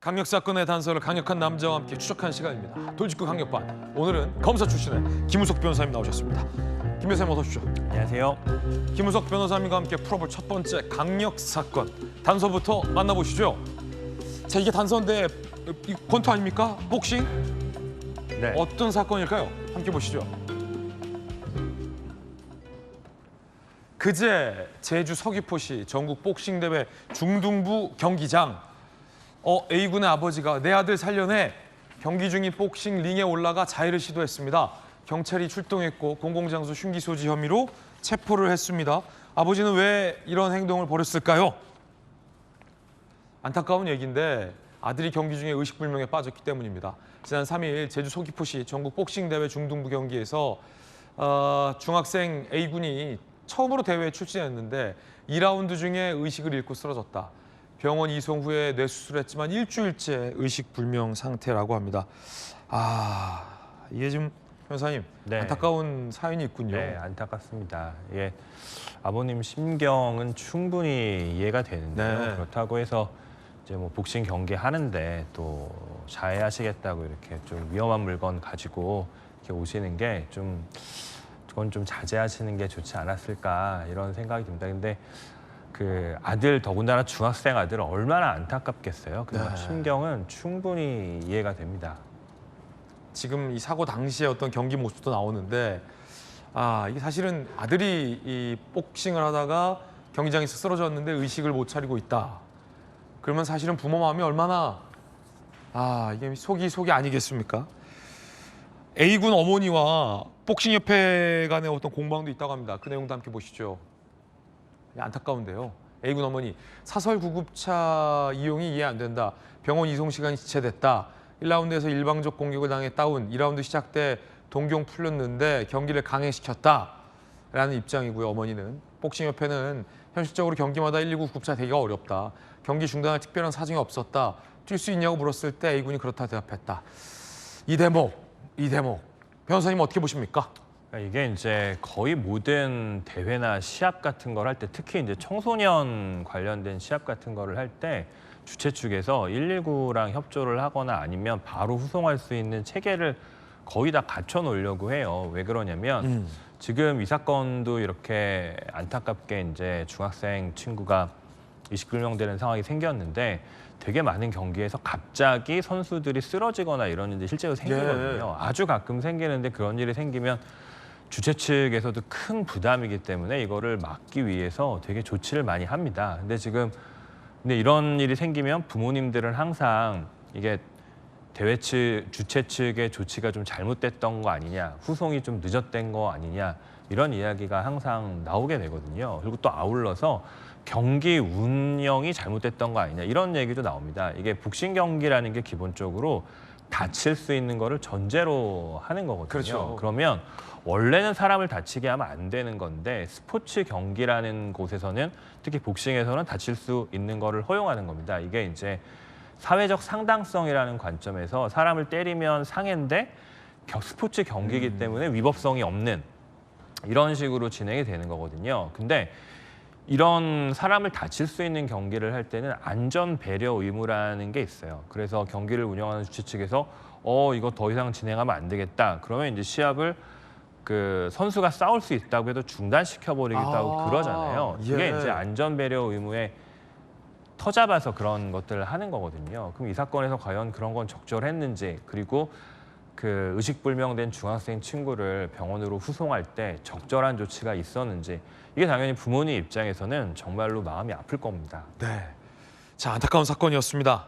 강력 사건의 단서를 강력한 남자와 함께 추적하는 시간입니다. 돌직구 강력반. 오늘은 검사 출신의 김우석 변호사님 나오셨습니다. 김 변호사님 어서 오십시오. 안녕하세요. 김우석 변호사님과 함께 풀어볼 첫 번째 강력 사건 단서부터 만나보시죠. 자, 이게 단서인데 이 권투 아닙니까? 복싱? 네. 어떤 사건일까요? 함께 보시죠. 그제 제주 서귀포시 전국 복싱 대회 중등부 경기장. A군의 아버지가 내 아들 살려내 경기 중인 복싱 링에 올라가 자해를 시도했습니다. 경찰이 출동했고 공공장소 흉기 소지 혐의로 체포를 했습니다. 아버지는 왜 이런 행동을 벌였을까요? 안타까운 얘기인데 아들이 경기 중에 의식불명에 빠졌기 때문입니다. 지난 3일 제주 서귀포시 전국 복싱 대회 중등부 경기에서 중학생 A군이 처음으로 대회에 출전했는데 2라운드 중에 의식을 잃고 쓰러졌다. 병원 이송 후에 뇌수술했지만 일주일째 의식불명 상태라고 합니다. 이게 지금 변호사님 네. 안타까운 사연이 있군요. 네, 안타깝습니다. 예, 아버님 심경은 충분히 이해가 되는데요. 네. 그렇다고 해서 이제 뭐 복싱 경기 하는데 또 자해하시겠다고 이렇게 좀 위험한 물건 가지고 이렇게 오시는 게 좀 그건 좀 자제하시는 게 좋지 않았을까 이런 생각이 듭니다. 근데 그 아들 더군다나 중학생 아들 얼마나 안타깝겠어요. 그래서 네. 심경은 충분히 이해가 됩니다. 지금 이 사고 당시에 어떤 경기 모습도 나오는데 이게 사실은 아들이 이 복싱을 하다가 경기장에서 쓰러졌는데 의식을 못 차리고 있다. 그러면 사실은 부모 마음이 얼마나 이게 속이 아니겠습니까? A군 어머니와 복싱협회 간의 어떤 공방도 있다고 합니다. 그 내용도 함께 보시죠. 안타까운데요. A군 어머니, 사설 구급차 이용이 이해 안 된다. 병원 이송 시간이 지체됐다. 1라운드에서 일방적 공격을 당해 다운. 2라운드 시작 때 동경 풀렸는데 경기를 강행시켰다. 라는 입장이고요. 어머니는. 복싱협회는 현실적으로 경기마다 119 구급차 대기가 어렵다. 경기 중단할 특별한 사정이 없었다. 뛸 수 있냐고 물었을 때 A군이 그렇다 대답했다. 이 대목. 변호사님 어떻게 보십니까? 이게 이제 거의 모든 대회나 시합 같은 걸 할 때 특히 이제 청소년 관련된 시합 같은 거를 할 때 주최 측에서 119랑 협조를 하거나 아니면 바로 후송할 수 있는 체계를 거의 다 갖춰 놓으려고 해요. 왜 그러냐면 지금 이 사건도 이렇게 안타깝게 이제 중학생 친구가 의식불명되는 상황이 생겼는데 되게 많은 경기에서 갑자기 선수들이 쓰러지거나 이런 일이 실제로 생기거든요. 아주 가끔 생기는데 그런 일이 생기면 주최 측에서도 큰 부담이기 때문에 이거를 막기 위해서 되게 조치를 많이 합니다. 근데 이런 일이 생기면 부모님들은 항상 이게 대회 측, 주최 측의 조치가 좀 잘못됐던 거 아니냐, 후송이 좀 늦었던 거 아니냐 이런 이야기가 항상 나오게 되거든요. 그리고 또 아울러서 경기 운영이 잘못됐던 거 아니냐 이런 얘기도 나옵니다. 이게 복싱 경기라는 게 기본적으로 다칠 수 있는 거를 전제로 하는 거거든요. 그렇죠. 그러면 원래는 사람을 다치게 하면 안 되는 건데 스포츠 경기라는 곳에서는 특히 복싱에서는 다칠 수 있는 거를 허용하는 겁니다. 이게 이제 사회적 상당성이라는 관점에서 사람을 때리면 상해인데 스포츠 경기이기 때문에 위법성이 없는 이런 식으로 진행이 되는 거거든요. 근데 이런 사람을 다칠 수 있는 경기를 할 때는 안전 배려 의무라는 게 있어요. 그래서 경기를 운영하는 주최 측에서 이거 더 이상 진행하면 안 되겠다. 그러면 이제 시합을 그 선수가 싸울 수 있다고 해도 중단시켜 버리겠다고 그러잖아요. 이게 이제 안전 배려 의무에 터잡아서 그런 것들을 하는 거거든요. 그럼 이 사건에서 과연 그런 건 적절했는지, 그리고 그 의식불명된 중학생 친구를 병원으로 후송할 때 적절한 조치가 있었는지, 이게 당연히 부모님 입장에서는 정말로 마음이 아플 겁니다. 네. 자, 안타까운 사건이었습니다.